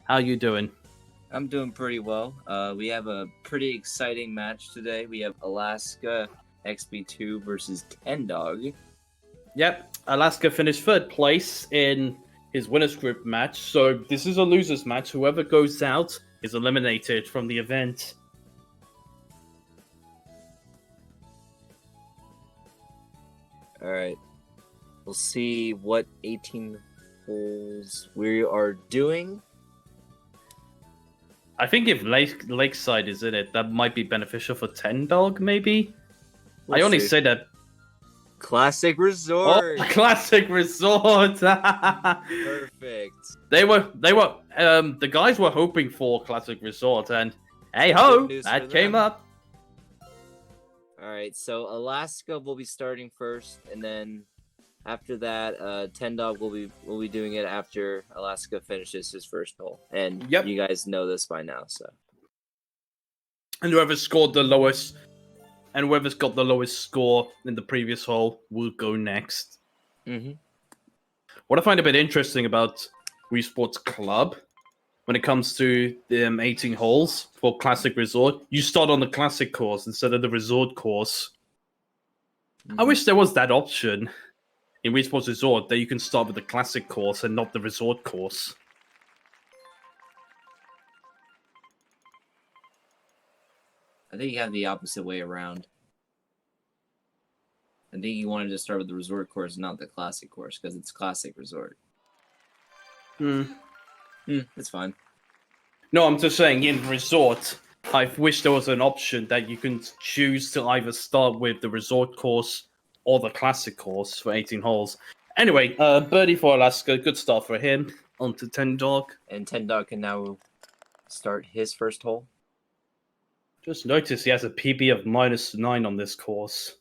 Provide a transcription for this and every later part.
How you doing? I'm doing pretty well. We have a pretty exciting match today. We have Alaska XB2 versus tendog. Yep, Alaska finished third place in his winners group match, so this is a losers match. Whoever goes out is eliminated from the event. All right. We'll see what 18 holes we are doing. I think if Lakeside is in it, that might be beneficial for tendog, maybe? I only say that... Classic Resort! Oh, Classic Resort! Perfect. The guys were hoping for Classic Resort, and hey-ho, that came up. Alright, so Alaska will be starting first, and then after that, tendog will be doing it after Alaska finishes his first hole. And You guys know this by now, so. And whoever's scored the lowest, and whoever's got the lowest score in the previous hole will go next. Mm-hmm. What I find a bit interesting about Wii Sports Club, when it comes to the 18 holes for Classic Resort, you start on the Classic course instead of the Resort course. Mm-hmm. I wish there was that option in Wii Sports Resort that you can start with the Classic course and not the Resort course. I think you have the opposite way around. I think you wanted to start with the Resort course, not the Classic course, because it's Classic Resort. It's fine. No, I'm just saying, in Resort, I wish there was an option that you can choose to either start with the Resort course or the Classic course for 18 holes. Anyway, birdie for Alaska, good start for him. On to tendog. And tendog can now start his first hole. Just notice he has a PB of -9 on this course.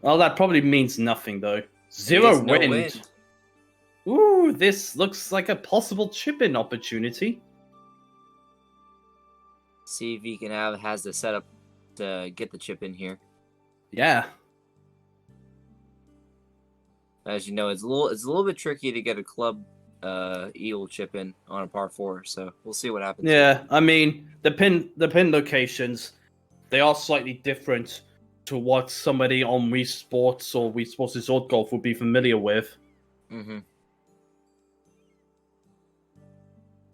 Well, that probably means nothing, though. Zero wind. Ooh, this looks like a possible chip-in opportunity. See if he has the setup to get the chip in here. Yeah. As you know, it's a little bit tricky to get a club eagle chip in on a par 4, so we'll see what happens. Yeah, I mean, the pin locations, they are slightly different to what somebody on Wii Sports or Wii Sports Resort Golf would be familiar with. Mm-hmm.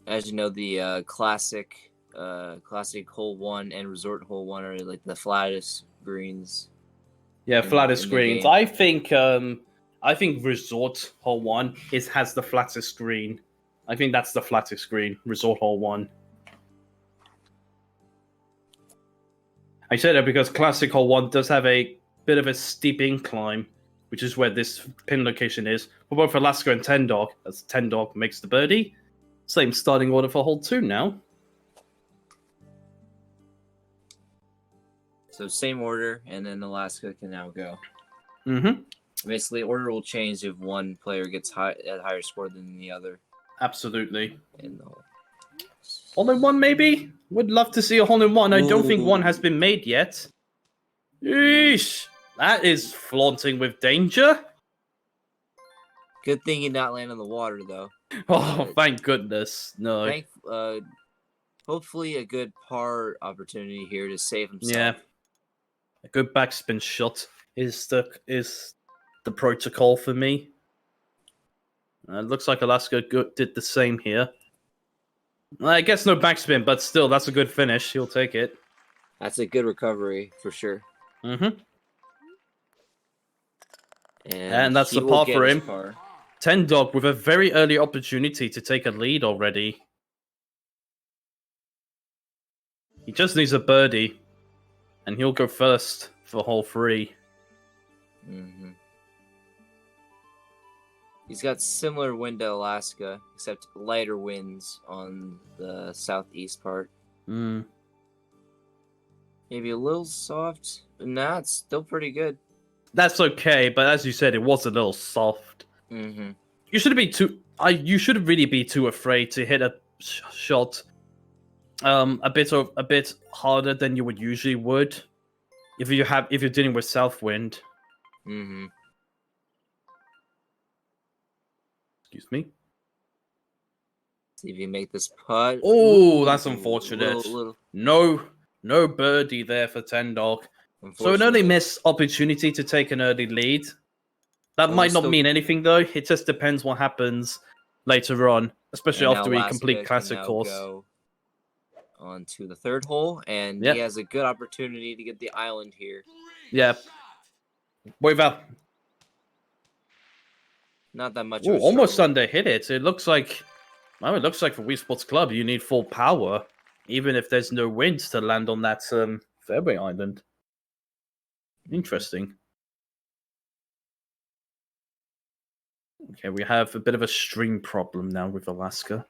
As you know, the classic hole 1 and resort hole 1 are like the flattest greens. Yeah, flattest greens. I think resort hole 1 has the flattest green. I think that's the flattest green, resort hole 1. I say that because classic hole 1 does have a bit of a steep incline, which is where this pin location is. For both Alaska and tendog, as tendog makes the birdie. Same starting order for hole 2 now. So same order, and then Alaska can now go. Mm-hmm. Basically, order will change if one player gets a higher score than the other. Absolutely. In the hole. Hole-in-one, maybe? Would love to see a hole-in-one. I don't think one has been made yet. Eesh! That is flaunting with danger. Good thing he not land on the water, though. Oh, thank goodness. No. Hopefully a good par opportunity here to save himself. Yeah. A good backspin shot is the protocol for me. It looks like Alaska did the same here. I guess no backspin, but still, that's a good finish. He'll take it. That's a good recovery, for sure. Mm-hmm. And that's the par for him. Par. tendog with a very early opportunity to take a lead already. He just needs a birdie, and he'll go first for hole 3. Mm-hmm. He's got similar wind to Alaska, except lighter winds on the southeast part. Mm. Maybe a little soft, but nah, it's still pretty good. That's okay, but as you said, it was a little soft. Mm-hmm. You shouldn't be too. You shouldn't really be too afraid to hit a shot a bit harder than you would usually would if you're dealing with south wind. Mm-hmm. Excuse me. See if you make this putt. Oh, that's Ooh, unfortunate. little. No birdie there for tendog. So an early missed opportunity to take an early lead. That might not mean anything, though. It just depends what happens later on, especially after we complete classic course. Go on to the third hole, and he has a good opportunity to get the island here. Yeah. Without not that much. Ooh, almost under hit it. It looks like, well, it looks like for Wii Sports Club, you need full power, even if there's no wind to land on that fairway island. Interesting. Okay, we have a bit of a stream problem now with Alaska.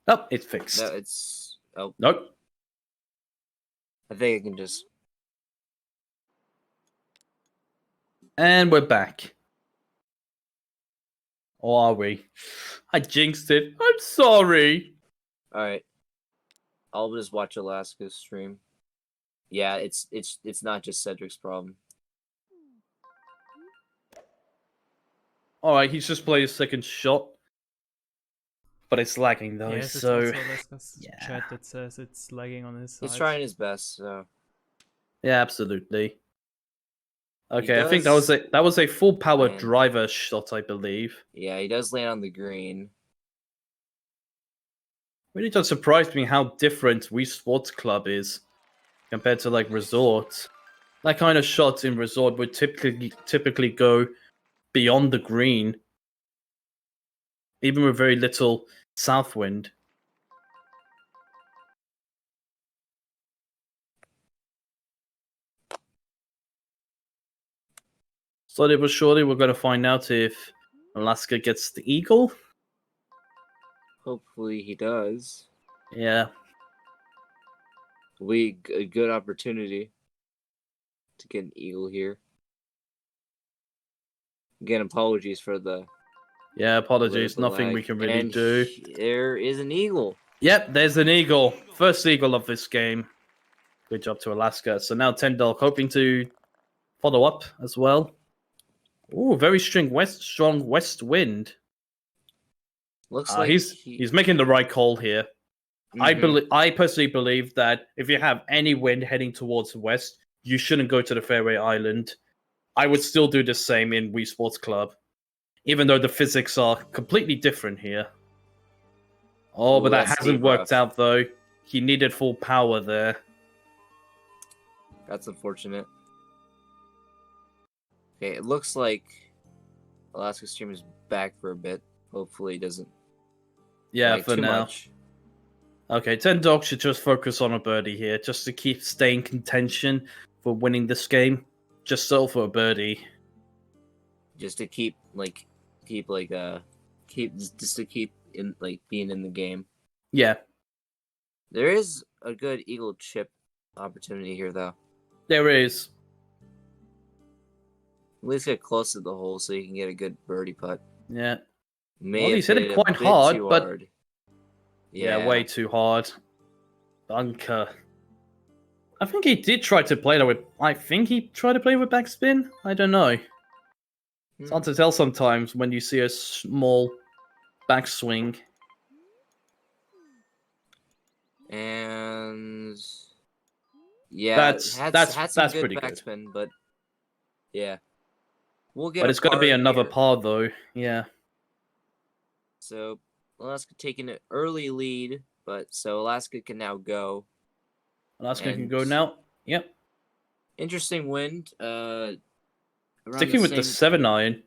Oh, it's fixed. No, it's... Oh. Nope. I think I can just... And we're back. Or are we? I jinxed it. I'm sorry. Alright. I'll just watch Alaska's stream. Yeah, it's not just Cedric's problem. Alright, he's just played his second shot. But it's lagging though, yes, so... It's also Alaska's chat that says it's lagging on his side. He's trying his best, so... Yeah, absolutely. Okay, I think that was a full power driver shot, I believe. Yeah, he does land on the green. Really just surprised me how different Wii Sports Club is compared to like Resort. That kind of shot in Resort would typically go beyond the green, even with very little south wind. Slowly but surely, we're going to find out if Alaska gets the eagle. Hopefully he does. Yeah. A good opportunity to get an eagle here. Again, apologies for the... Yeah, apologies. Nothing we can really do. There is an eagle. Yep, there's an eagle. First eagle of this game. Good job to Alaska. So now tendog hoping to follow up as well. Ooh, very strong west wind. Looks like he's making the right call here. I personally believe that if you have any wind heading towards the west, you shouldn't go to the fairway island. I would still do the same in Wii Sports Club, even though the physics are completely different here. Oh, but that hasn't worked out though. He needed full power there. That's unfortunate. Okay, it looks like Alaska's stream is back for a bit. Hopefully it doesn't. Yeah, for now. Okay, tendog should just focus on a birdie here, just to keep staying contention for winning this game. Just settle for a birdie. Just to keep in being in the game. Yeah. There is a good eagle chip opportunity here though. There is. At least get close to the hole so you can get a good birdie putt. Yeah. Well, he's hit it quite hard, but yeah, way too hard. Bunker. I think he did try to play that with. I think he tried to play with backspin. I don't know. It's hard to tell sometimes when you see a small backswing. And yeah, that's pretty backspin, good. But yeah, we'll get. But it's going to be another par though. Yeah. So Alaska taking an early lead, but so Alaska can now go. Alaska can go now. Yep. Interesting wind. Sticking with the 7-iron,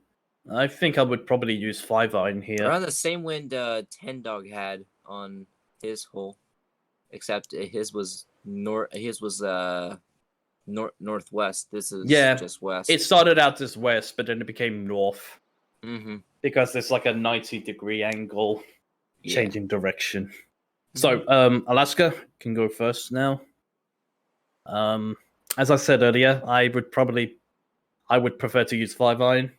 I think I would probably use 5-iron here. Around the same wind tendog had on his hole, except his was northwest. This is just west. It started out as west, but then it became north. Mm-hmm. Because there's like a 90-degree angle changing direction. So Alaska can go first now. As I said earlier, I would prefer to use 5-iron.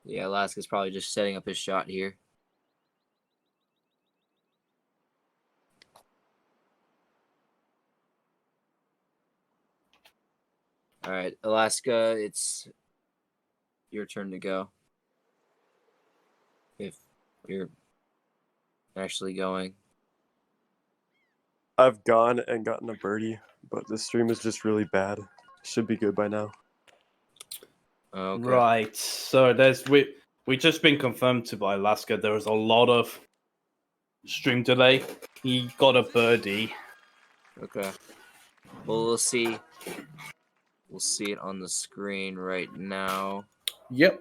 Yeah, Alaska's probably just setting up his shot here. All right, Alaska, it's your turn to go. If you're actually going? I've gone and gotten a birdie, but the stream is just really bad. Should be good by now. Okay. Right. So we just been confirmed to by Alaska. There was a lot of stream delay. He got a birdie. Okay. Well, we'll see. We'll see it on the screen right now. Yep.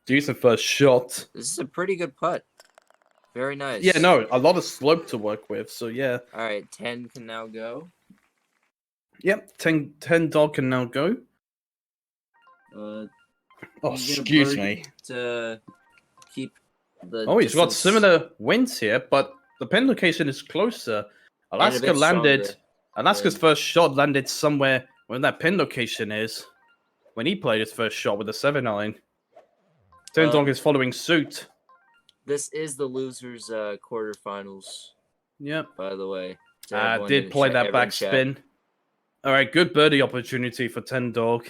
Decent first shot. This is a pretty good putt. Very nice. Yeah, no, a lot of slope to work with. So yeah. All right, 10 can now go. Yep. 10 dog can now go. Oh, excuse me. To keep the. Oh, he's got distance similar winds here, but the pin location is closer. and a Alaska bit landed. stronger. Alaska's Yeah. first shot landed somewhere where that pin location is. When he played his first shot with a 7-iron. Tendog is following suit. This is the losers' quarterfinals, Yep. by the way. to I everyone did in play chat- that everyone in chat. backspin. All right, good birdie opportunity for Tendog.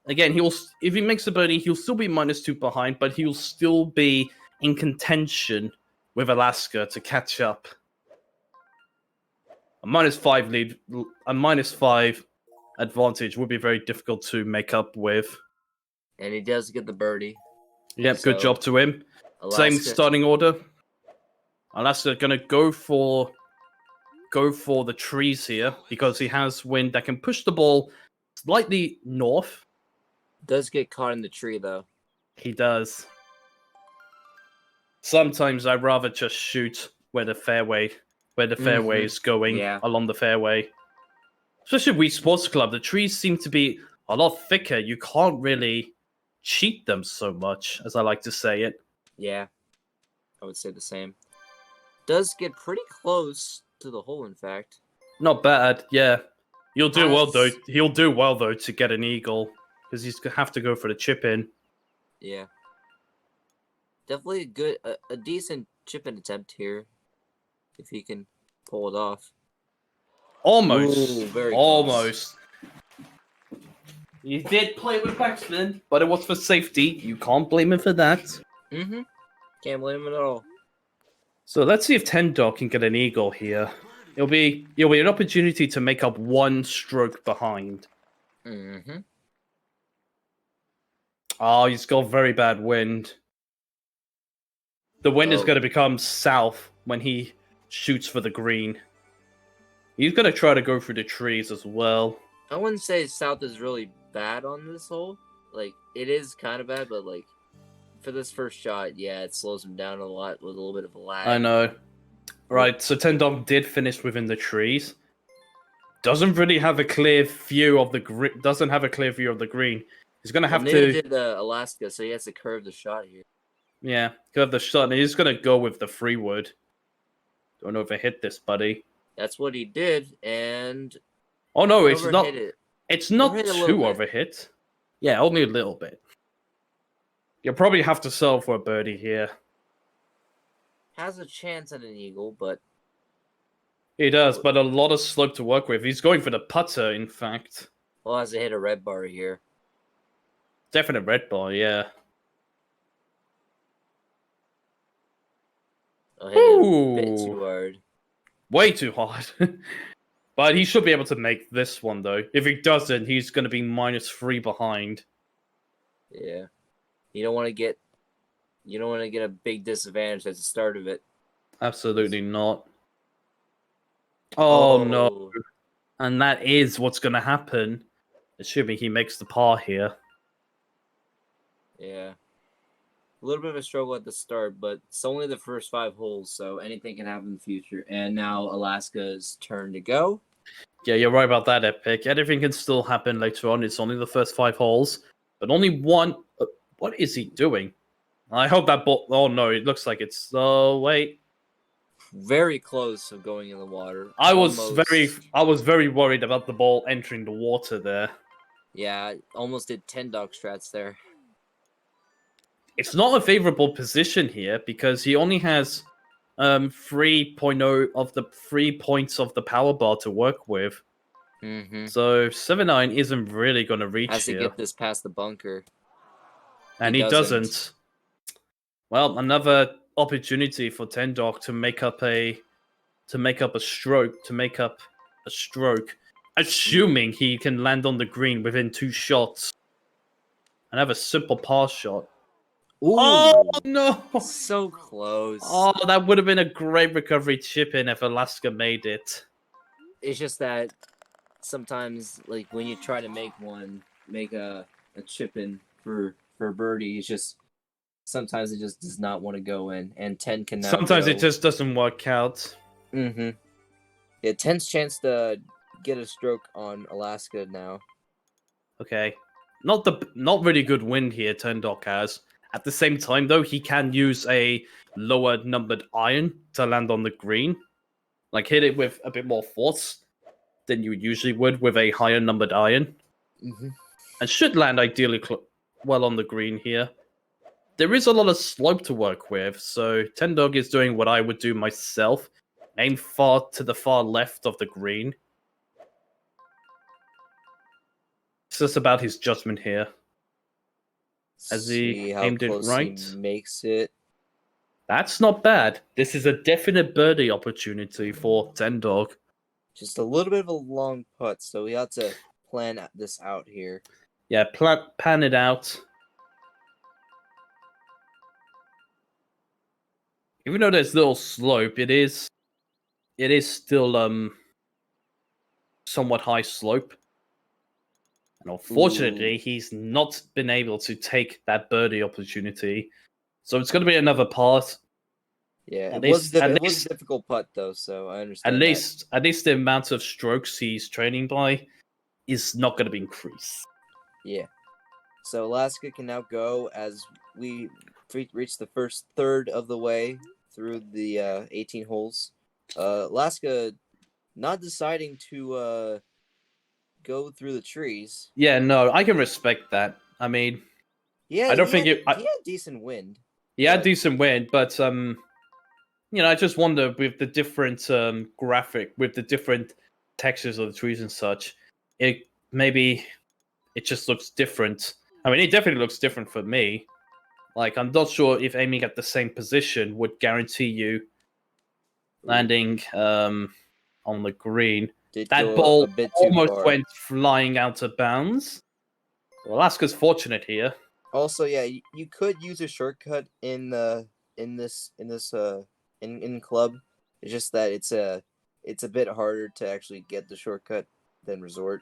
Again, if he makes a birdie, he'll still be -2 behind, but he'll still be in contention with Alaska to catch up. A -5 lead, a -5 advantage would be very difficult to make up with. And he does get the birdie. Yep, good So, job to him. Alaska, Same starting order. Alaska gonna go for the trees here because he has wind that can push the ball slightly north. does get caught in the tree, though. He does. Sometimes I'd rather just shoot where the fairway is going Yeah. along the fairway. Especially Wii Sports Club, the trees seem to be a lot thicker. You can't really cheat them so much, as I like to say it. Yeah, I would say the same. Does get pretty close to the hole, in fact. Not bad, yeah. He'll do well though. Nice. He'll do well though to get an eagle because he's gonna have to go for the chip in. Yeah. Definitely a good, a decent chip-in attempt here, if he can pull it off. Almost, Ooh, very almost. You did play with backspin, but it was for safety. You can't blame him for that. Mm-hmm. Can't blame him at all. So let's see if Tendog can get an eagle here. It'll be an opportunity to make up one stroke behind. Mm-hmm. Oh, he's got very bad wind. The wind is Oh. going to become south when he shoots for the green. He's going to try to go through the trees as well. I wouldn't say South is really bad on this hole. Like, it is kind of bad, but, like, for this first shot, yeah, it slows him down a lot with a little bit of a lag. I know. Right, so Tendog did finish within the trees. Doesn't really have a clear view of the green. Doesn't have a clear view of the green. He's going to have neither to... did Alaska, so he has to curve the shot here. Yeah, curve the shot, and he's going to go with the free wood. Don't overhit this, buddy. That's what he did, and Oh no, it's not. overhit it. It's not Overhit a little too bit. overhit. Yeah, only a little bit. You'll probably have to sell for a birdie here. Has a chance at an eagle, but He does, but a lot of slope to work with. He's going for the putter, in fact. well, has to hit a red bar here. Definite red bar, yeah. I'll hit it a bit Ooh. too hard. Way too hard. But he should be able to make this one, though. If he doesn't, he's going to be -3 behind. Yeah, you don't want to get a big disadvantage at the start of it. Absolutely not. Oh, no. And that is what's going to happen. Assuming he makes the par here. Yeah. A little bit of a struggle at the start, but it's only the first 5 holes, so anything can happen in the future. And now Alaska's turn to go. Yeah, you're right about that, Epic. Anything can still happen later on. It's only the first 5 holes. But only one... what is he doing? I hope that ball... Oh, no, it looks like it's... Oh, wait. Very close of going in the water. I was Almost. very worried about the ball entering the water there. Yeah, almost did 10 dog strats there. It's not a favorable position here because he only has 3.0 of the 3 points of the power bar to work with. Mm-hmm. So 7-9 isn't really going to reach Has to here. get this past the bunker. And he he doesn't. doesn't. Well, another opportunity for tendog to make up a stroke, assuming he can land on the green within 2 shots and have a simple pass shot. Ooh, Oh no! so close. Oh, that would have been a great recovery chip in if Alaska made it. It's just that sometimes, like when you try to make a chip in for birdie, it's just sometimes it just does not want to go in, and 10 can now Sometimes go. it just doesn't work out. Mm-hmm. Yeah, 10's chance to get a stroke on Alaska now. Okay. Not really good wind here, Tendok has. At the same time, though, he can use a lower numbered iron to land on the green. Like, hit it with a bit more force than you usually would with a higher numbered iron. Mm-hmm. And should land ideally well on the green here. There is a lot of slope to work with, so Tendog is doing what I would do myself. Aim far to the far left of the green. It's just about his judgment here. As he aimed it right. He makes it. That's not bad. This is a definite birdie opportunity for Tendog. Just a little bit of a long putt, so we have to plan this out here. Yeah, pan it out. Even though there's little slope, it is still somewhat high slope. And unfortunately, he's not been able to take that birdie opportunity. So it's going to be another part. Yeah, it was a difficult putt though, so I understand. At least the amount of strokes he's training by is not going to be increased. Yeah. So Alaska can now go as we reach the first third of the way through the 18 holes. Alaska not deciding to go through the trees. Yeah, no, I can respect that. I mean, yeah, I don't think he had decent wind. He had decent wind, but I just wonder with the different graphic, with the different textures of the trees and such, it just looks different. I mean, it definitely looks different for me. Like, I'm not sure if aiming at the same position would guarantee you landing on the green. That ball almost went flying out of bounds. Well, Alaska's fortunate here. Also, yeah, you could use a shortcut in club. It's just that it's a bit harder to actually get the shortcut than resort.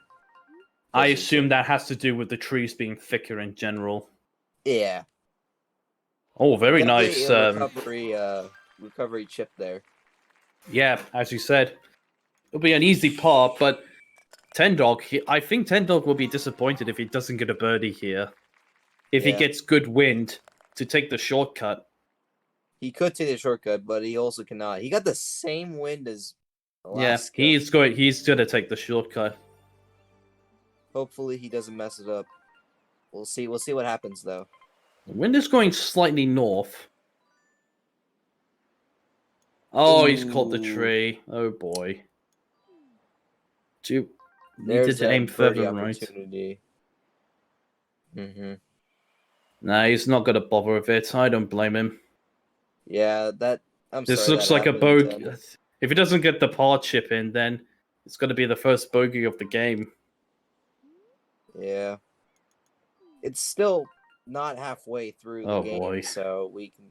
I assume that has to do with the trees being thicker in general. Yeah. Oh, very nice recovery chip there. Yeah, as you said, it'll be an easy par, but I think Tendog will be disappointed if he doesn't get a birdie here. If he gets good wind to take the shortcut. He could take the shortcut, but he also cannot. He got the same wind as Alaska. Yeah, he's going to take the shortcut. Hopefully he doesn't mess it up. We'll see what happens though. The wind is going slightly north. Oh, he's caught the tree. Oh boy. Needed to aim further right. Mm-hmm. Nah, he's not going to bother with it. I don't blame him. Yeah, this looks like a bogey. If he doesn't get the par chip in, then it's going to be the first bogey of the game. Yeah. It's still not halfway through the game, boy. So we can...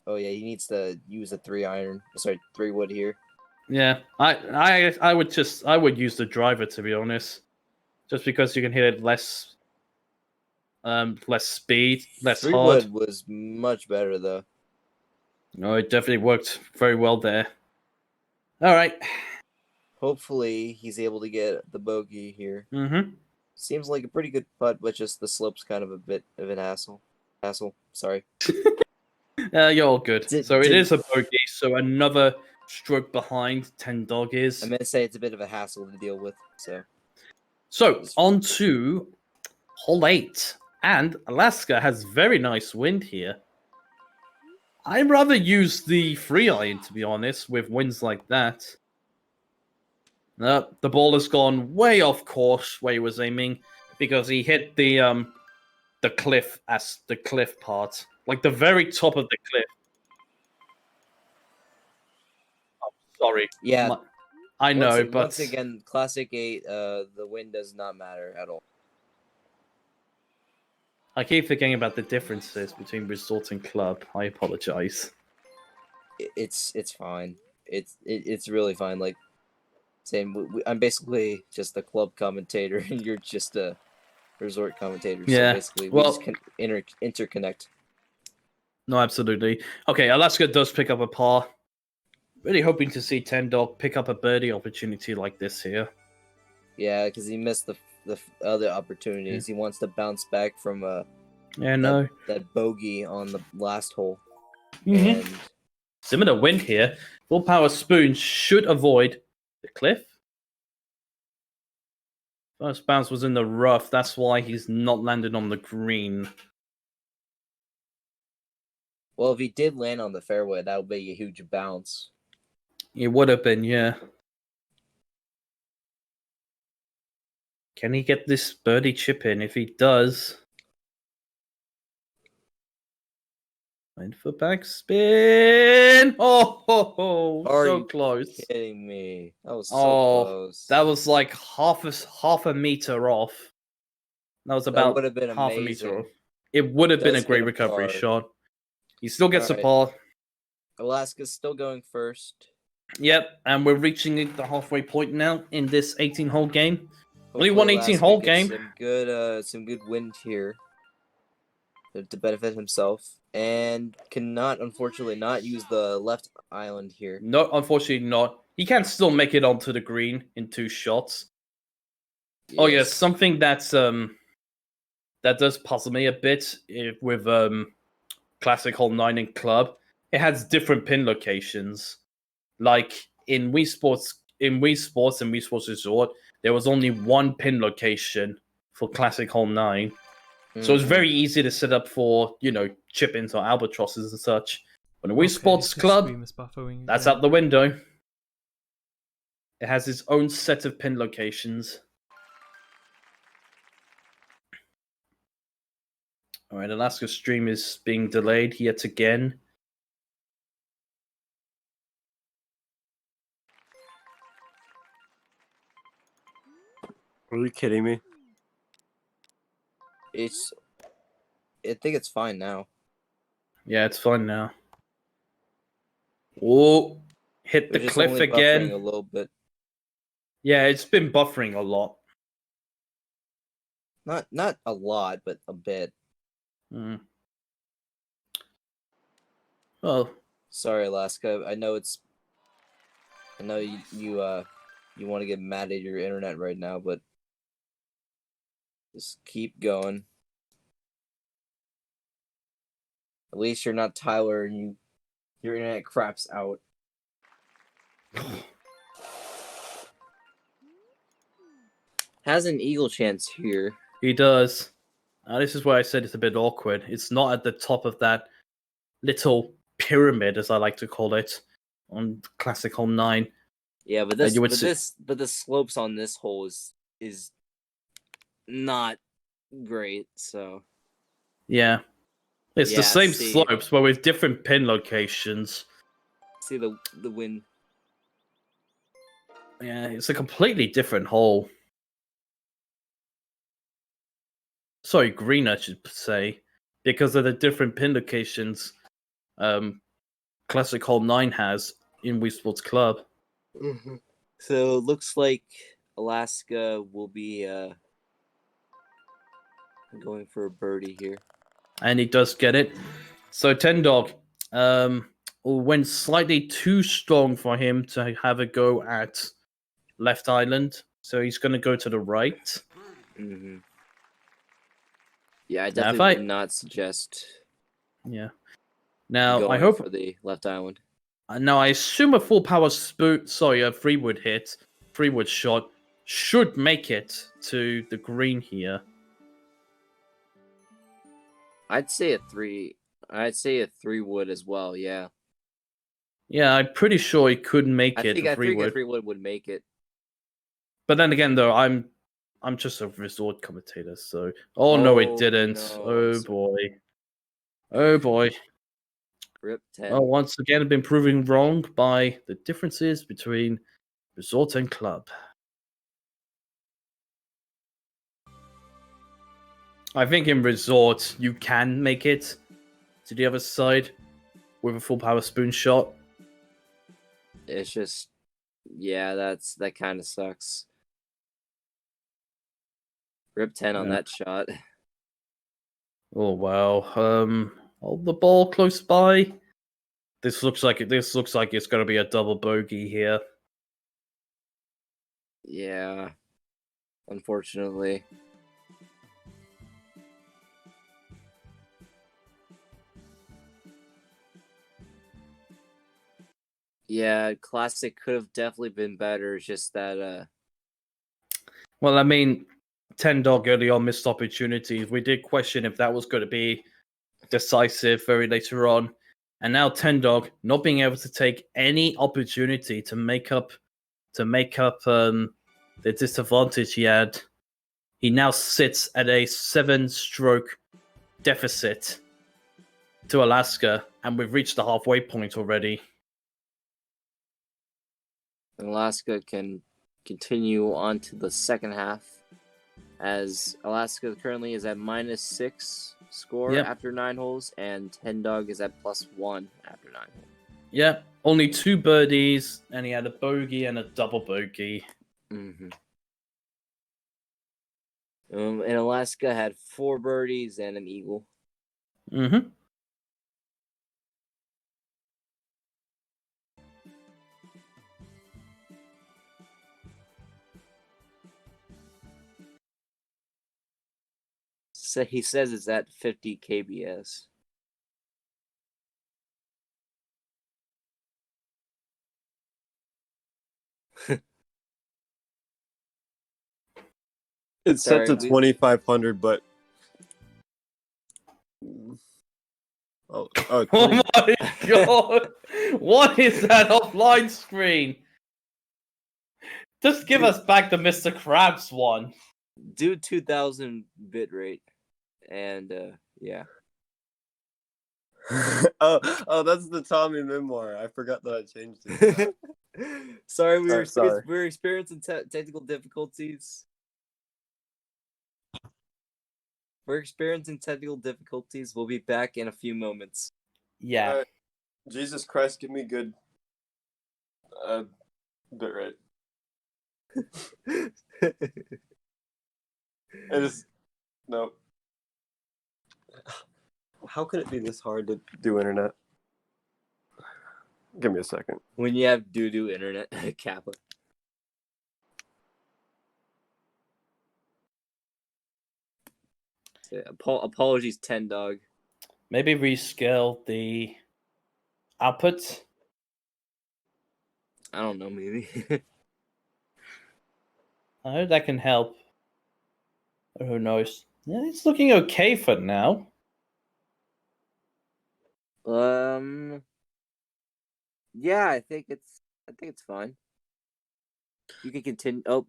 Oh, yeah, he needs to use a 3 wood here. Yeah, I would use the driver, to be honest. Just because you can hit it less speed, less 3 hard. 3 wood was much better, though. No, it definitely worked very well there. All right. Hopefully, he's able to get the bogey here. Mm-hmm. Seems like a pretty good putt, but just the slope's kind of a bit of an hassle. Sorry. You're all good. It is a bogey, so another stroke behind Tendog is. I'm going to say it's a bit of a hassle to deal with. So on to hole 8. And Alaska has very nice wind here. I'd rather use the 3-iron, to be honest, with winds like that. The ball has gone way off course where he was aiming because he hit the cliff part, like the very top of the cliff. Sorry. Yeah. I know, but once again, Classic 8, the win does not matter at all. I keep forgetting about the differences between resort and club. I apologize. It's fine. It's really fine. Like, same. I'm basically just a club commentator, and you're just a resort commentator. Yeah, So basically, we well- just can interconnect. No, absolutely. Okay, Alaska does pick up a par. Really hoping to see Tendog pick up a birdie opportunity like this here. Yeah, because he missed the other opportunities. He wants to bounce back from Yeah, no. that bogey on the last hole. Mhm. And Similar wind here. Full power spoon should avoid the cliff. First bounce was in the rough. That's why he's not landed on the green. well, if he did land on the fairway, that would be a huge bounce. It would have been, yeah. Can he get this birdie chip in? If he does... Went for backspin. Oh, Are so you close. kidding me? That was so Oh, close. that was like half a meter off. That was about would have been half a amazing. meter off. It would have been a Does great get a recovery par. shot. He still gets Alright. a par. Alaska's still going first. Yep, and we're reaching the halfway point now in this 18-hole game. Only Hopefully one Alaska 18-hole gets game. some good wind here to benefit himself, and cannot unfortunately not use the left island here. No, unfortunately not. He can still make it onto the green in 2 shots. Oh yeah, Yes. something that's that does puzzle me a bit with Classic Hole 9 and Club. It has different pin locations. Like in Wii Sports and Wii Sports Resort, there was only one pin location for Classic Hole 9. So it's very easy to set up for, chip-ins or albatrosses and such. But in Wii Sports his Club, stream is buffering that's again. out the window. It has its own set of pin locations. Alright, Alaska's stream is being delayed yet again. Are you kidding me? I think it's fine now. Yeah, it's fine now. Oh, hit the We're just cliff only buffering again. a little bit. Yeah, it's been buffering a lot. Not a lot, but a bit. Mm. Well, Sorry, Alaska. I know you want to get mad at your internet right now, but just keep going. At least you're not Tyler and your internet craps out. Has an eagle chance here. he does. This is where I said it's a bit awkward. It's not at the top of that little pyramid, as I like to call it, on Classic Hole 9. Yeah, but the slopes on this hole is not great. So Yeah. It's the Yeah, same see. slopes, but with different pin locations. see the wind. Yeah, it's a completely different hole. Sorry, green, I should say. Because of the different pin locations Classic Hole 9 has in Wii Sports Club. So it looks like Alaska will be going for a birdie here. And he does get it. So Tendog went slightly too strong for him to have a go at left island. So he's going to go to the right. Mm-hmm. Yeah, I Now, if definitely I- would not suggest Yeah. Now, going I hope... for the left island. Now, I assume a full power a freewood hit, freewood shot, should make it to the green here. I'd say a three wood as well. Yeah, Yeah, I'm pretty sure he could make I it think a a freewood. three wood would make it. But then again, though, I'm just a resort commentator, so... Oh, no, it Oh, didn't. no, Oh, I'm sorry. boy. Oh, boy. Rip 10. Oh, once again, I've been proven wrong by the differences between resort and club. I think in resort, you can make it to the other side with a full power spoon shot. It's just, yeah, that kind of sucks. Rip 10 on Yeah. that shot. Oh wow. Hold the ball close by. This looks like it's gonna be a double bogey here. Yeah, unfortunately. Yeah, Classic could have definitely been better. It's just that, Well, I mean, tendog early on missed opportunities. We did question if that was going to be decisive very later on, and now tendog not being able to take any opportunity to make up the disadvantage he had. He now sits at a 7-stroke deficit to Alaska, and we've reached the halfway point already. Alaska can continue on to the second half, as Alaska currently is at -6 score Yep. after 9 holes, and tendog is at +1 after 9 holes. Yeah, only 2 birdies, and he had a bogey and a double bogey. Mm-hmm. And Alaska had 4 birdies and an eagle. Mm-hmm. So he says it's at 50 kbs. It's set to Sorry, we- 2,500, but oh, Oh 20. my god! What is that offline screen? Just give us back the Mr. Krabs one. Do 2000 bit rate, and yeah. oh, that's the Tommy memoir. I forgot that I changed it. Sorry, we Sorry. were experiencing technical difficulties. We're experiencing technical difficulties. We'll be back in a few moments. Yeah. Alright. Jesus Christ, give me good bit rate. I just no. How could it be this hard to do internet? Give me a second. When you have doo-doo internet, Kappa. So, apologies, tendog. Maybe rescale the output. I don't know, maybe. I hope that can help. Or who knows? Yeah, it's looking okay for now. Yeah, I think it's fine. You can continue. Oh,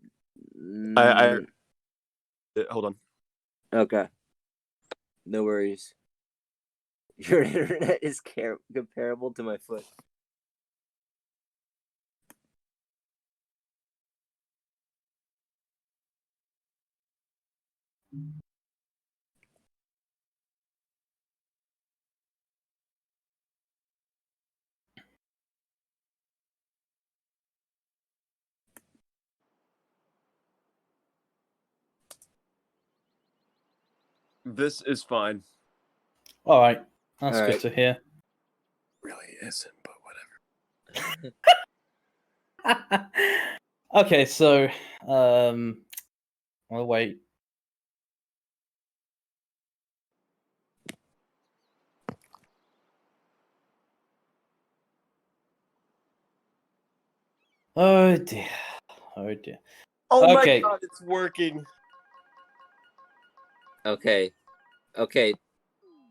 Hold on. okay. No worries. Your internet is comparable to my foot. This is fine. All right, that's All good right. to hear. Really isn't, but whatever. Okay, so I'll wait. Oh dear. Oh dear. Oh Okay. my god, it's working. Okay.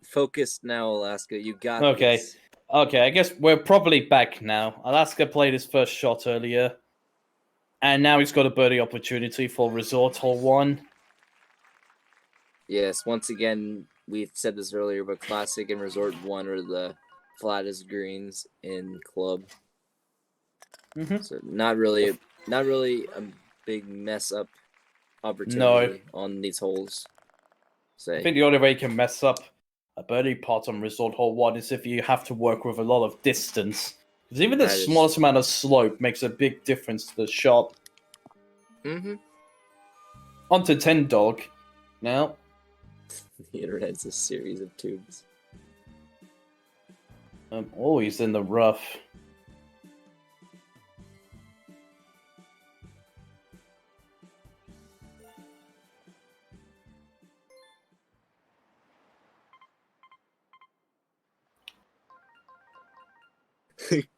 Focus now, Alaska. You got Okay. this. Okay, I guess we're probably back now. Alaska played his first shot earlier, and now he's got a birdie opportunity for Resort Hole 1. Yes, once again, we've said this earlier, but Classic and Resort 1 are the flattest greens in club. Mhm. So not really a big mess up opportunity on these holes. I think the only way you can mess up a birdie pot on resort hole 1 is if you have to work with a lot of distance. Because even the That is- smallest amount of slope makes a big difference to the shot. Mm-hmm. On to tendog now. The internet's a series of tubes. Oh, he's in the rough.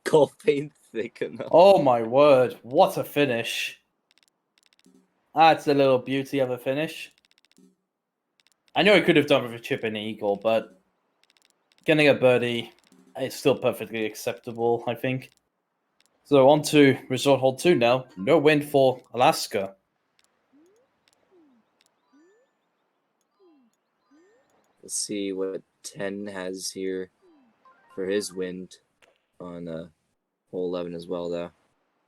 Golf ain't thick enough. Oh my word, what a finish. That's a little beauty of a finish. I know he could have done with a chip and eagle, but getting a birdie is still perfectly acceptable, I think. So on to resort hole 2 now. No wind for Alaska. Let's see what 10 has here for his wind on hole 11 as well, though.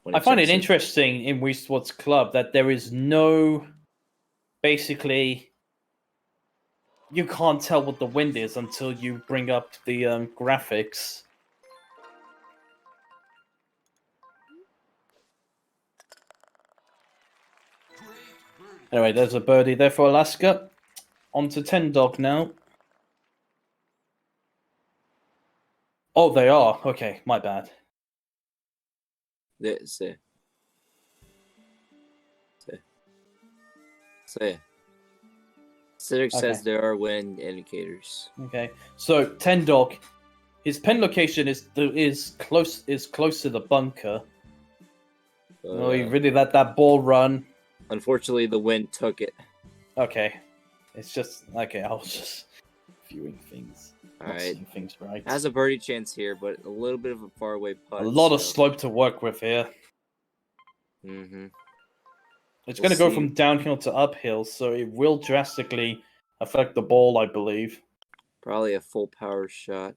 when I he find it checks interesting in Wii Sports Club that there is no, basically, you can't tell what the wind is until you bring up the graphics. Anyway, there's a birdie there for Alaska. On to tendog now. Oh, they are. Okay, my bad. Say. Cedric says Okay. there are wind indicators. Okay, so tendog, his pen location is close to the bunker. But, Oh, he really let that ball run. unfortunately, the wind took it. Okay, it's just okay. I was just viewing things, All not right, seeing things right. has a birdie chance here, but a little bit of a faraway putt. A lot of so- slope to work with here. Mhm. It's We'll going to go see. from downhill to uphill, so it will drastically affect the ball, I believe. Probably a full power shot.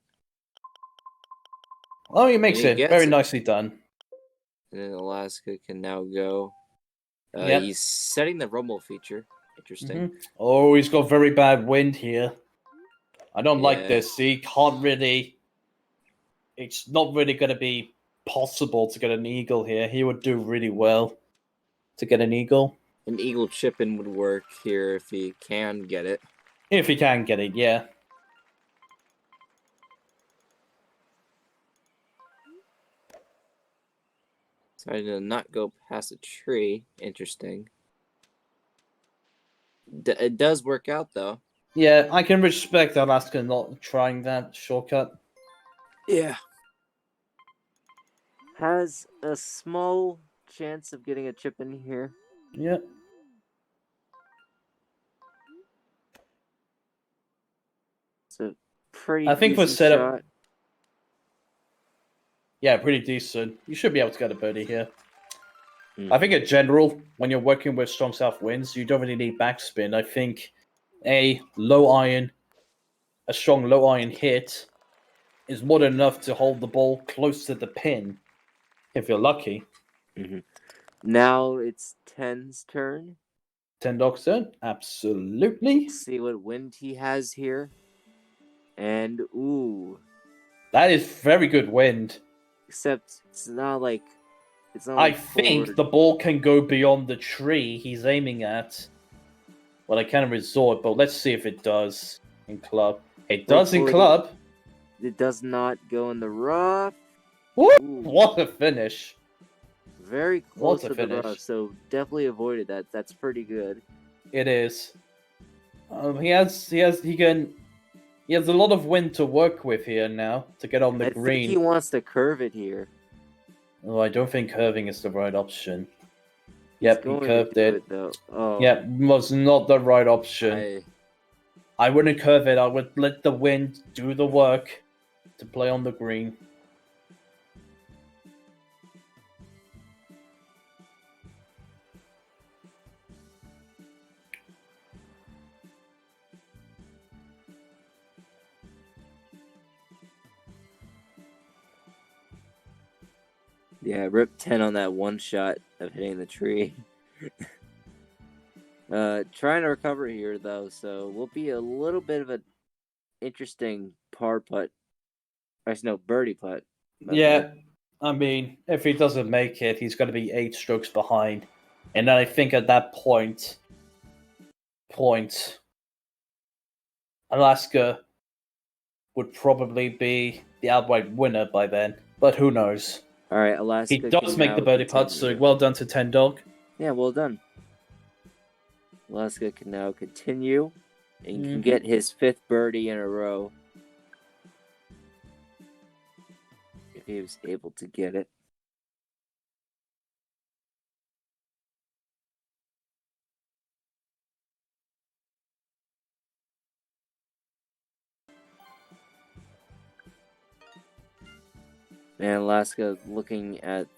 Oh, he makes And he it. gets Very it. nicely done. And then Alaska can now go. Yep. He's setting the rumble feature. Interesting. Mhm. Oh, he's got very bad wind here. I don't like Yeah. this. He can't really. It's not really going to be possible to get an eagle here. He would do really well to get an eagle. An eagle chip-in would work here if he can get it. If he can get it, yeah. Decided to not go past a tree. Interesting. It does work out, though. Yeah, I can respect Alaska not trying that shortcut. Yeah. Has a small chance of getting a chip in here. Yeah. It's a pretty I think for decent setup. shot. Yeah, pretty decent. You should be able to get a birdie here. Mm. I think in general, when you're working with strong south winds, you don't really need backspin. I think a strong low iron hit is more than enough to hold the ball close to the pin, if you're lucky. Mm-hmm. Now it's 10's turn. Tendog's turn? Absolutely. See what wind he has here. And, ooh. That is very good wind. Except it's not like... It's not I like think forward. the ball can go beyond the tree he's aiming at. Well, I can resort, but let's see if it does in club. It does in Hopefully- club. It does not go in the rough. Woo! Ooh. What a finish. Very What close a to the finish. rough, so definitely avoided that. That's pretty good. It is. He has a lot of wind to work with here now to get on the I green. think he wants to curve it here. Oh, I don't think curving is the right option. He's Yep, he going to curved do it. though. Oh, Yep, was not the right option. I wouldn't curve it. I would let the wind do the work to play on the green. Yeah, rip 10 on that one shot of hitting the tree. Trying to recover here though, so will be a little bit of an interesting par putt. Actually, no, birdie putt. Yeah, I mean, if he doesn't make it, he's going to be 8 strokes behind, and then I think at that point, Alaska would probably be the outright winner by then. But who knows? All right, Alaska. He does can make the now birdie putt, so continue. well done to tendog. Yeah, well done. Alaska can now continue and can get his 5th birdie in a row. If he was able to get it. And Alaska looking at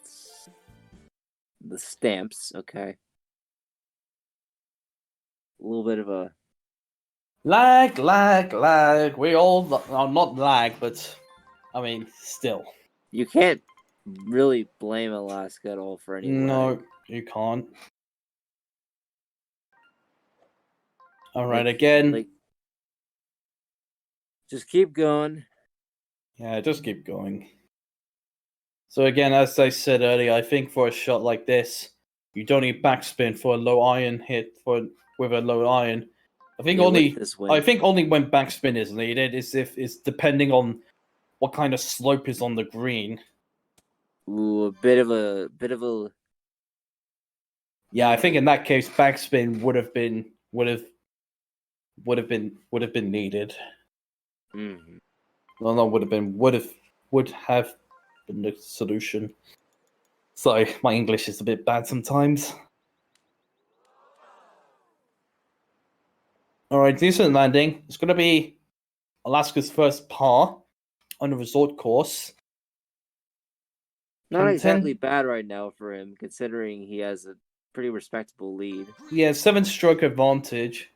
the stamps. Okay. A little bit of a Lag. We all not lag, but I mean, still. You can't really blame Alaska at all for any No, lag. you can't. All right, again. Just keep going. Yeah, just keep going. So again, as I said earlier, I think for a shot like this, you don't need backspin for a low iron hit with a low iron. I think only when backspin is needed is if it's depending on what kind of slope is on the green. Ooh, a bit of a. Yeah, I think in that case, backspin would have been needed. Mm-hmm. Well, not would have been the solution. Sorry, my English is a bit bad sometimes. All right, decent landing. It's going to be Alaska's first par on a resort course. Not exactly bad right now for him, considering he has a pretty respectable lead. Yeah, 7-stroke advantage.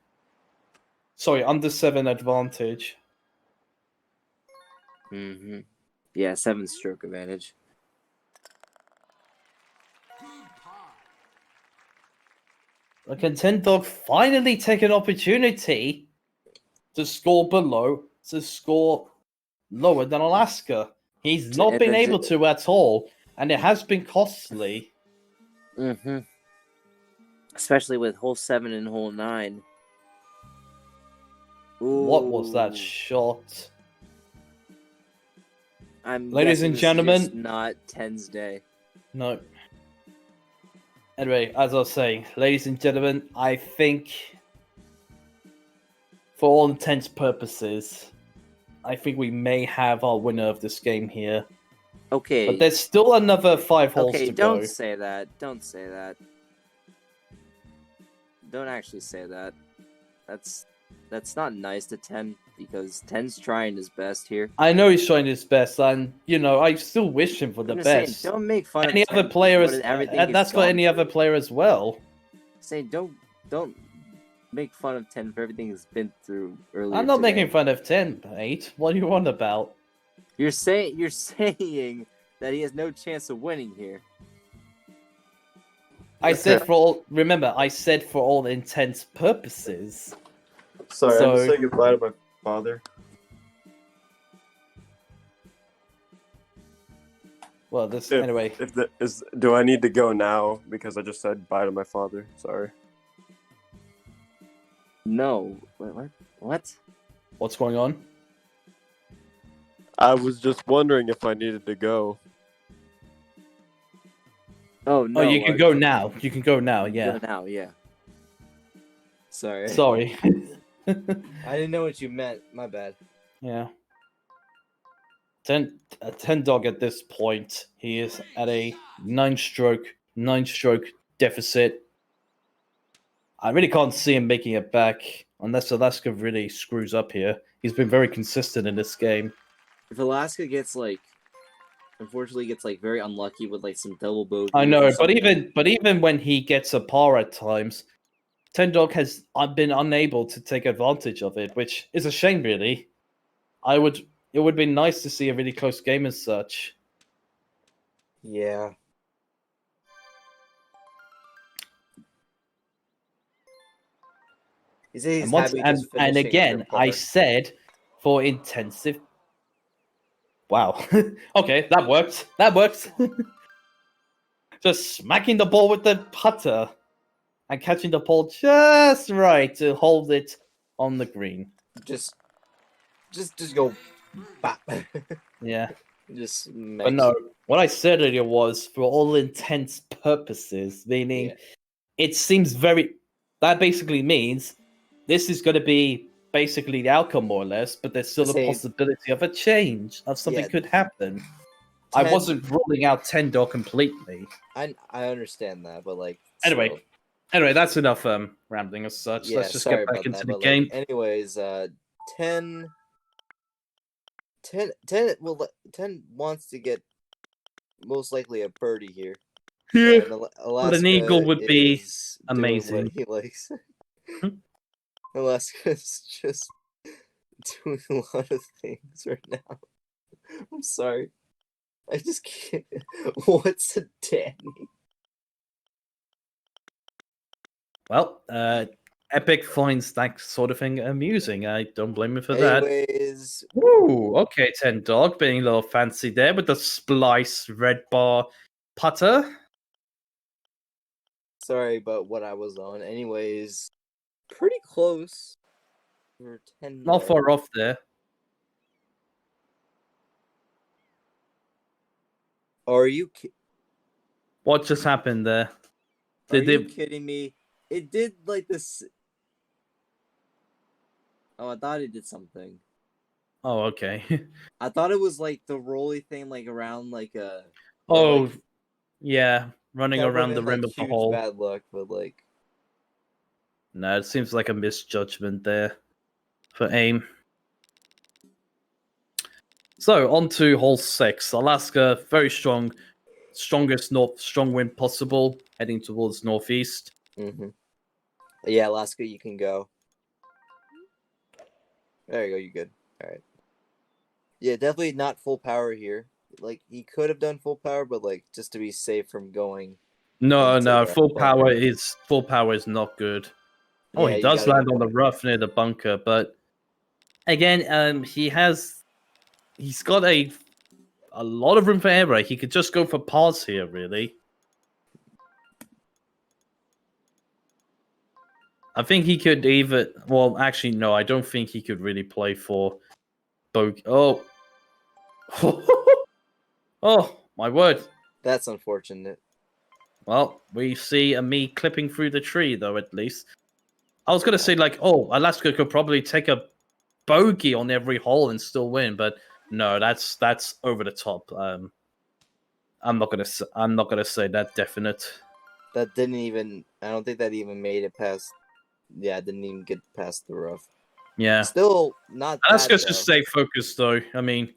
Sorry, under 7 advantage. Mm-hmm. Yeah, 7-stroke advantage. Can tendog finally take an opportunity to score lower than Alaska? He's not been able to at all, and it has been costly. Mm-hmm. Especially with hole 7 and hole 9. Ooh. What was that shot? Ladies and gentlemen, is not 10's day. No. Anyway, as I was saying, ladies and gentlemen, I think, for all intents purposes, I think we may have our winner of this game here. Okay. But there's still another 5 holes to go. Don't say that. Don't say that. Don't actually say that. That's not nice to 10, because 10's trying his best here. I know he's trying his best, and I still wish him for the best. Saying, don't make fun any of other player and that's for any other player as well. Saying don't make fun of 10 for everything he's been through earlier. I'm not making fun of 10, mate. What are you on about? You're saying that he has no chance of winning here. I said for all intents purposes. Sorry, I'm just saying goodbye to my father. Well, anyway. Do I need to go now because I just said bye to my father? Sorry. No. Wait, what? What's going on? I was just wondering if I needed to go. Oh no! Oh, you can go now. You can go now. Yeah. Go now. Yeah. Sorry. I didn't know what you meant. My bad. Yeah. Tendog at this point, he is at a 9-stroke deficit. I really can't see him making it back unless Alaska really screws up here. He's been very consistent in this game. If Alaska unfortunately gets very unlucky with some double bogey. I know, but even when he gets a par at times, Tendog has been unable to take advantage of it, which is a shame, really. It would be nice to see a really close game as such. Yeah. He said he's And once happy just and finishing again, for I par. said for intensive. Wow. Okay, that worked. That worked. Just smacking the ball with the putter and catching the ball just right to hold it on the green. Just go, bop. Yeah. Just But makes. no, what I said earlier was for all intents purposes, meaning Yeah. it seems very. That basically means this is going to be basically the outcome, more or less, but there's still a Same. possibility of a change, of something Yeah. could happen. I 10 wasn't ruling out tendog completely. I understand that, but like Anyway, still. that's enough rambling as such. Yeah, Let's just sorry get back about into that, the but game. like anyways, 10 well 10 wants to get most likely a birdie here. Yeah, And but an eagle Alaska would be is doing what amazing. he likes. Hmm? Alaska's just doing a lot of things right now. I'm sorry. I just can't. What's a Danny? Well, Epic finds that sort of thing amusing. I don't blame him for that. Anyways, Ooh, okay, tendog being a little fancy there with the splice red bar putter. sorry about what I was on. Anyways, pretty close for 10. Not far off there. Are you What just happened there? Are Did you it? kidding me? It did like this. Oh, I thought it did something. Oh, okay. I thought it was like the rolly thing, like around like a. Oh, like, yeah, running that would have around the been rim like of the huge hole. bad luck, but like. No, it seems like a misjudgment there for aim. So on to hole 6. Alaska, very strong, strongest strong wind possible, heading towards northeast. Yeah, Alaska, you can go. There you go. You're good. All right. Yeah, definitely not full power here. Like he could have done full power, but like just to be safe from going. No, into no, the full bunker. power is not good. Oh, Yeah, he you does gotta go land on the bunker. rough near the bunker, but again, he's got a lot of room for error. He could just go for pars here, really. I think he could even. Well, actually, no. I don't think he could really play for bogey. Oh, oh my word! That's unfortunate. Well, we see a me clipping through the tree, though. At least I was gonna say like, oh, Alaska could probably take a bogey on every hole and still win, but no, that's over the top. I'm not gonna say that definite. That didn't even. I don't think that even made it past. Yeah, it didn't even get past the rough. Yeah, Still not bad Alaska's though. just stay focused, though. I mean,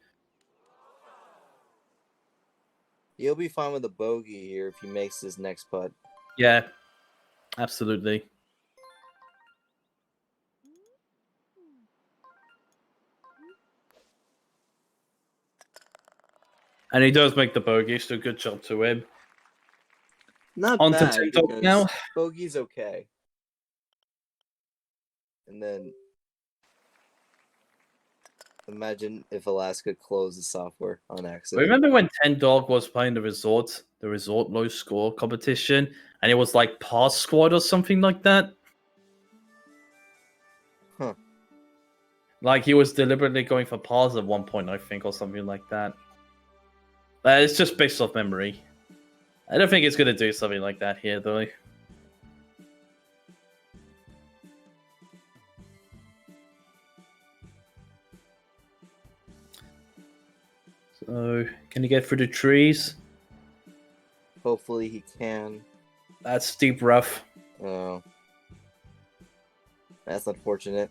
He'll be fine with a bogey here if he makes his next putt. yeah, absolutely. And he does make the bogey, so good job to him. Not On to bad tendog because now. bogey's okay. And then imagine if Alaska closed the software on accident. Remember when tendog was playing the resort low score competition, and it was like pass squad or something like that? Huh. Like he was deliberately going for pars at one point, I think, or something like that. It's just based off memory. I don't think it's going to do something like that here, though. So, can he get through the trees? Hopefully he can. That's steep rough. Oh. That's unfortunate.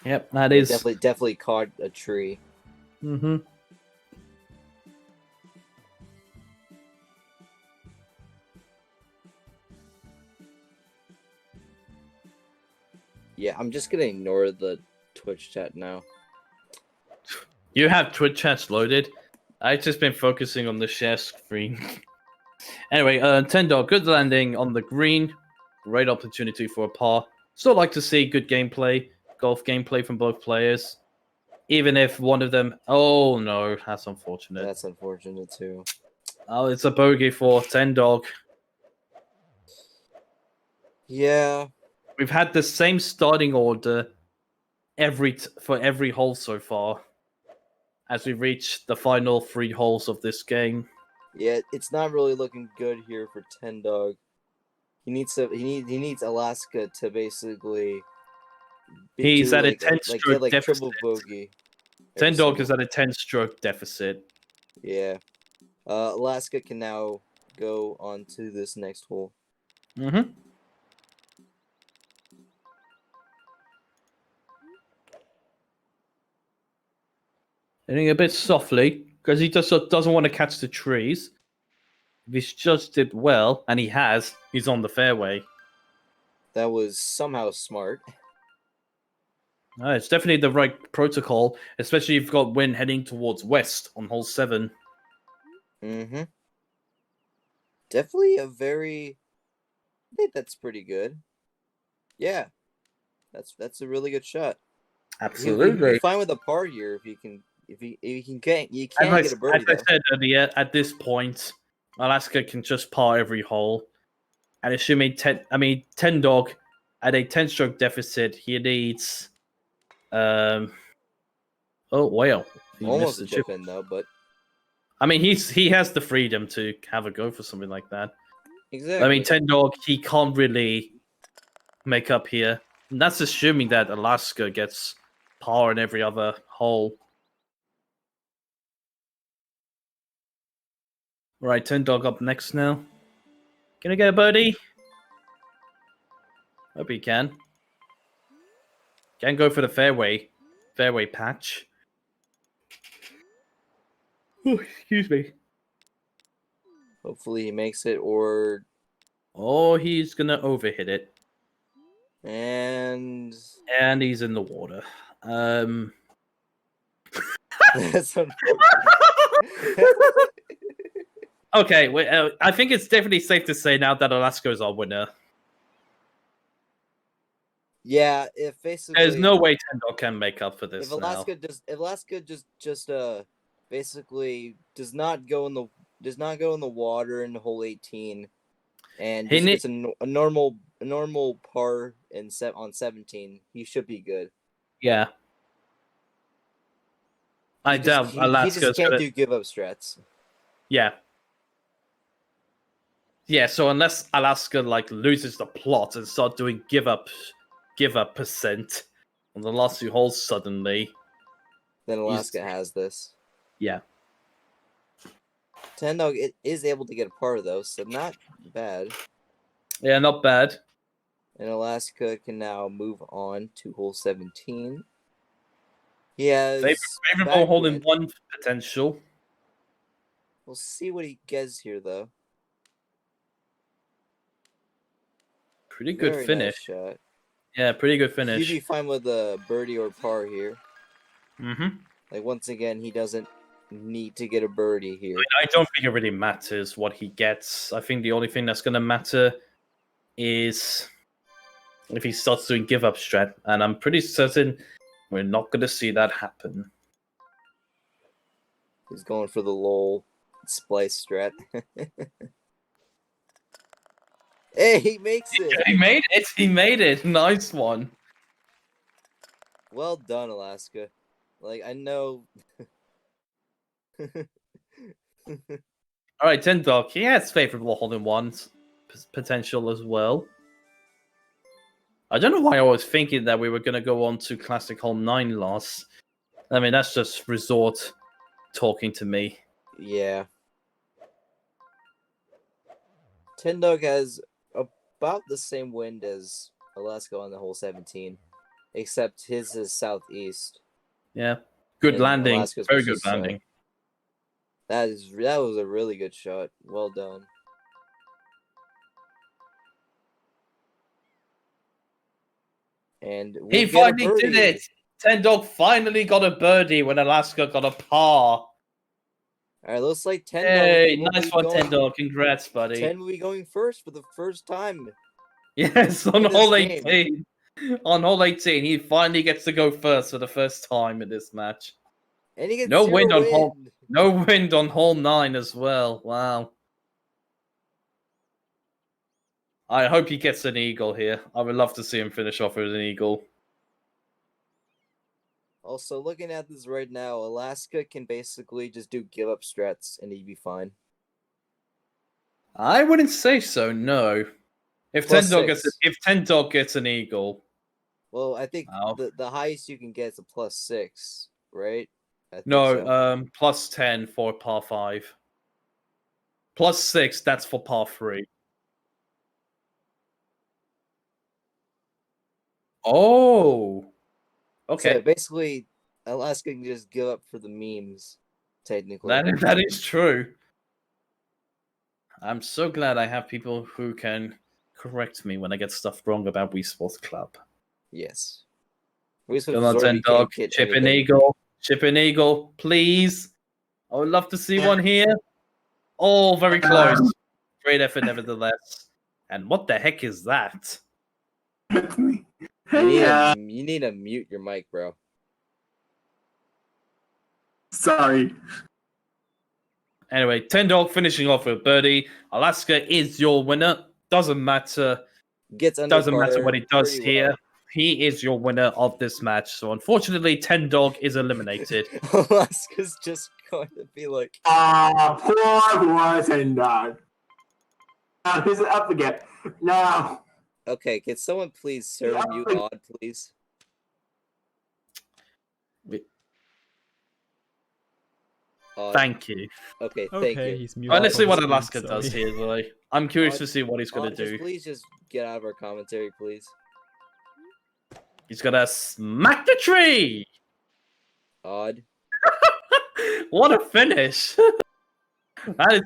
Yep, that Yeah, is. definitely caught a tree. Mm-hmm. Yeah, I'm just gonna ignore the Twitch chat now. You have Twitch chats loaded? I've just been focusing on the share screen. Anyway, tendog, good landing on the green. Great opportunity for a par. Still like to see good gameplay, golf gameplay from both players. Even if one of them... Oh, no, that's unfortunate. That's unfortunate, too. Oh, it's a bogey for tendog. Yeah. We've had the same starting order for every hole so far as we reach the final 3 holes of this game. Yeah, it's not really looking good here for tendog. He needs Alaska to basically He's at a like 10-stroke get like deficit. triple bogey. every Tendog is single- at a 10-stroke deficit. Yeah. Alaska can now go on to this next hole. Mm-hmm. Hitting a bit softly because he just doesn't want to catch the trees. If he's just did well, and he has, he's on the fairway. That was somehow smart. It's definitely the right protocol, especially if you've got wind heading towards west on hole 7. Mm-hmm. Definitely a very... I think that's pretty good. Yeah. That's a really good shot. He'll be fine with a par here if he can you can't get a birdie As I though. said earlier, at this point, Alaska can just par every hole. And assuming Tendog at a 10-stroke deficit, he needs oh wow. He Almost missed a the chip in though, but I mean he has the freedom to have a go for something like that. exactly. I mean Tendog, he can't really make up here. And that's assuming that Alaska gets par in every other hole. Right, Tendog up next now. Can I get a birdie? Hope he can. Can go for the fairway patch. Oh, excuse me. Hopefully he makes it, or Oh, he's gonna overhit it, and and he's in the water. that's unfortunate. Okay, I think it's definitely safe to say now that Alaska is our winner. Yeah, if basically There's no way Tendog can make up for this if Alaska just basically does not go in the water in hole 18 and just gets a normal par on 17, he should be good. Yeah. I doubt He Alaska's just can't gonna... do give up strats. Yeah. Yeah, so unless Alaska loses the plot and start doing give up percent on the last 2 holes suddenly, Then Alaska has this. yeah. Tendog it is able to get a par though, so not bad. Yeah, not bad. And Alaska can now move on to hole 17. He has Favorable hole in backwind. 1 potential. We'll see what he gets here though. Pretty good Very finish. nice shot. Yeah, pretty good finish. He'd be fine with a birdie or par here. Mm-hmm. Like once again, he doesn't need to get a birdie here. I don't think it really matters what he gets. I think the only thing that's going to matter is if he starts doing give up strat, and I'm pretty certain we're not going to see that happen. He's going for the lol splice strat. Hey, he makes it. He made it. He made it. Nice one. Well done, Alaska. Like I know. All right, Tendog. He has favorable hole-in-ones potential as well. I don't know why I was thinking that we were going to go on to Classic Hole 9 loss. I mean, that's just Resort talking to me. Yeah. Tendog has about the same wind as Alaska on the hole 17, except his is southeast. Yeah. Good And landing. Alaska's Very was good just, landing. That was a really good shot. Well done. And He finally did it! Tendog finally got a birdie when Alaska got a par. All right, looks like Tendog. Hey, will nice be one, going- Tendog. Congrats, buddy. 10 will be going first for the first time. Yes, on in this hole game. 18. On hole 18, he finally gets to go first for the first time in this match. And he gets No 0 wind on hole. wind. No wind on hole 9 as well. Wow. I hope he gets an eagle here. I would love to see him finish off with an eagle. Also, looking at this right now, Alaska can basically just do give up strats and he'd be fine. I wouldn't say so, no. If Plus Tendog gets an eagle, Well, I think Wow. the highest you can get is a +6, right? I think no, so. plus 10 for par 5. Plus 6, that's for par 3. Oh. Okay. So basically, Alaska can just give up for the memes, technically. That is true. I'm so glad I have people who can correct me when I get stuff wrong about Wii Sports Club. Yes. We Come on, Tendog. Chip an eagle. Chip an eagle, please. I would love to see one here. Oh, very close. Great effort, nevertheless. And what the heck is that? It's me. You need to mute your mic, bro. Sorry. Anyway, Tendog finishing off with birdie. Alaska is your winner. Doesn't matter. Gets under Doesn't matter par what he does pretty here. well. He is your winner of this match. So unfortunately, Tendog is eliminated. Alaska's just going to be like, Poor Watson dog. Now, who's it up again? No. okay, can someone please serve mute Odd, please? Odd. Thank you. Okay, thank Okay, you. he's muted. Well, let's see for what the Alaska screen, does sorry. here, Zoe. I'm curious Odd- to see what he's going Odd, to do. please just get out of our commentary, please. He's going to smack the tree! Odd. What a finish! That is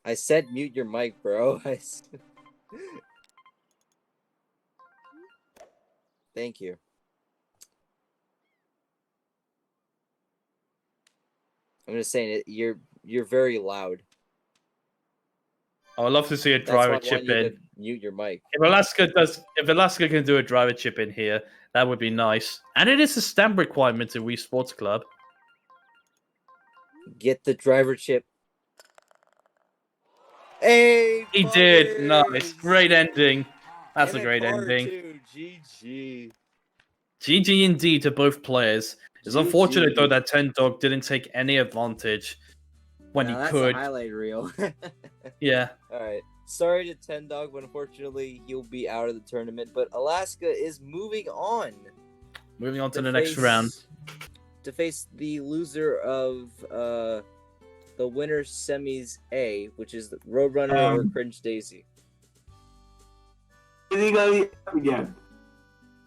I said mute your mic, bro. Thank you. I'm just saying it. You're very loud. I would love to see a That's why driver I chip want you in. to mute your mic. If Alaska can do a driver chip in here, that would be nice. And it is a stamp requirement in Wii Sports Club. Get the driver chip. Hey, He did. buggers! Nice. Great ending. That's And a great par ending. two. GG. GG indeed to both players. It's GG. unfortunate though that Tendog didn't take any advantage when Nah, he that's could. a highlight reel. Yeah. All right. Sorry to Tendog, but unfortunately he'll be out of the tournament. But Alaska is moving on. Moving on to the next round. To face the loser of the winner semis A, which is the Roadrunner or Cringe Daisy. Is he going up again?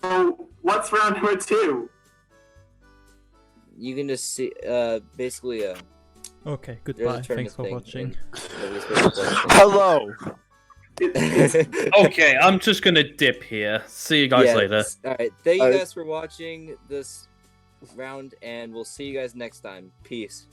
So, what's round number 2? You can just see, basically, Okay, there's goodbye. a Thanks tournament for thing, watching. and nobody's supposed to play Hello. Okay, I'm just gonna dip here. See you guys later. All right. Thank you guys for watching this round, and we'll see you guys next time. Peace.